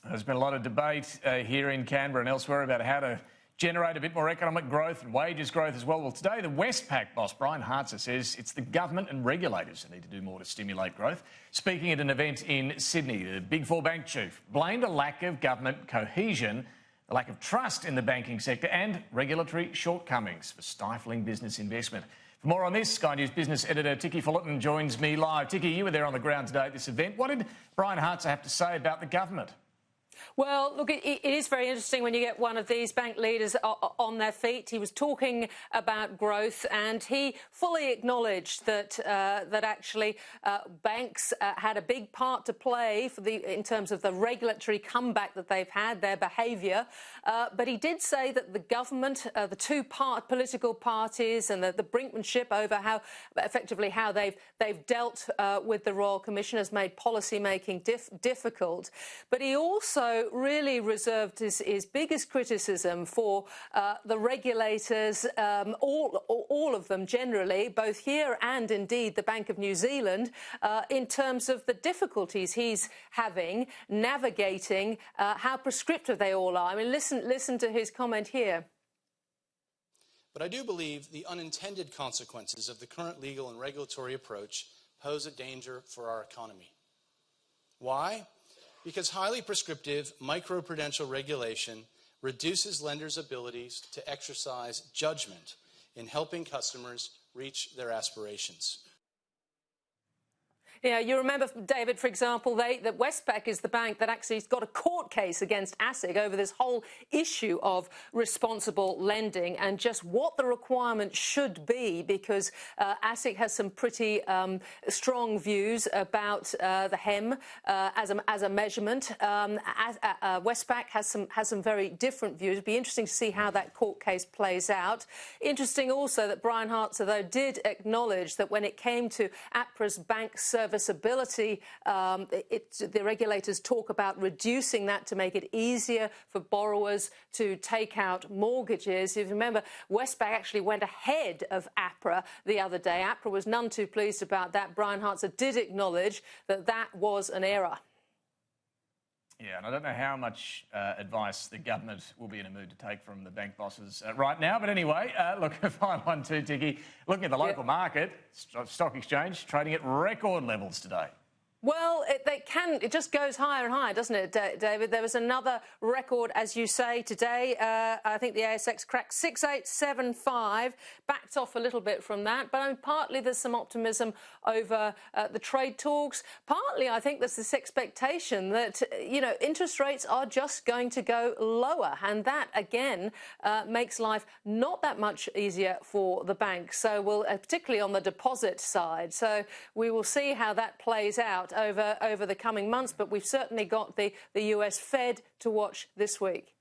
There's been a lot of debate here in Canberra and elsewhere about how to generate a bit more economic growth and wages growth as well. Well, today the Westpac boss, Brian Hartzer, says it's the government and regulators who need to do more to stimulate growth. Speaking at an event in Sydney, the Big Four bank chief blamed a lack of government cohesion, a lack of trust in the banking sector and regulatory shortcomings for stifling business investment. For more on this, Sky News business editor Ticky Fullerton joins me live. Ticky, you were there on the ground today at this event. What did Brian Hartzer have to say about the government? Well, look, it is very interesting when you get one of these bank leaders on their feet. He was talking about growth and he fully acknowledged that actually banks had a big part to play in terms of the regulatory comeback that they've had, their behaviour. But he did say that the government, the two political parties and the brinkmanship over how they've dealt with the Royal Commission has made policy making difficult. But he also really reserved his biggest criticism for the regulators, all of them generally, both here and indeed the Bank of New Zealand, in terms of the difficulties he's having navigating how prescriptive they all are. I mean, listen to his comment here. But I do believe the unintended consequences of the current legal and regulatory approach pose a danger for our economy. Why? Because highly prescriptive microprudential regulation reduces lenders' abilities to exercise judgment in helping customers reach their aspirations. Yeah, you remember, David, for example, that Westpac is the bank that actually has got a court case against ASIC over this whole issue of responsible lending and just what the requirement should be, because ASIC has some pretty strong views about the HEM as a measurement. Westpac has some very different views. It'd be interesting to see how that court case plays out. Interesting also that Brian Hartzer, though, did acknowledge that when it came to APRA's bank serviceability, the regulators talk about reducing that to make it easier for borrowers to take out mortgages. If you remember, Westpac actually went ahead of APRA the other day. APRA was none too pleased about that. Brian Hartzer did acknowledge that that was an error. Yeah, and I don't know how much advice the government will be in a mood to take from the bank bosses right now. But anyway, look, a final one too, Ticky. Looking at the local market, stock exchange trading at record levels today. Well, it just goes higher and higher, doesn't it, David? There was another record, as you say, today. I think the ASX cracked 6875, backed off a little bit from that. But I mean, partly there's some optimism over the trade talks. Partly, I think there's this expectation that, interest rates are just going to go lower. And that, again, makes life not that much easier for the banks. So particularly on the deposit side. So we will see how that plays out over the coming months, but we've certainly got the US Fed to watch this week.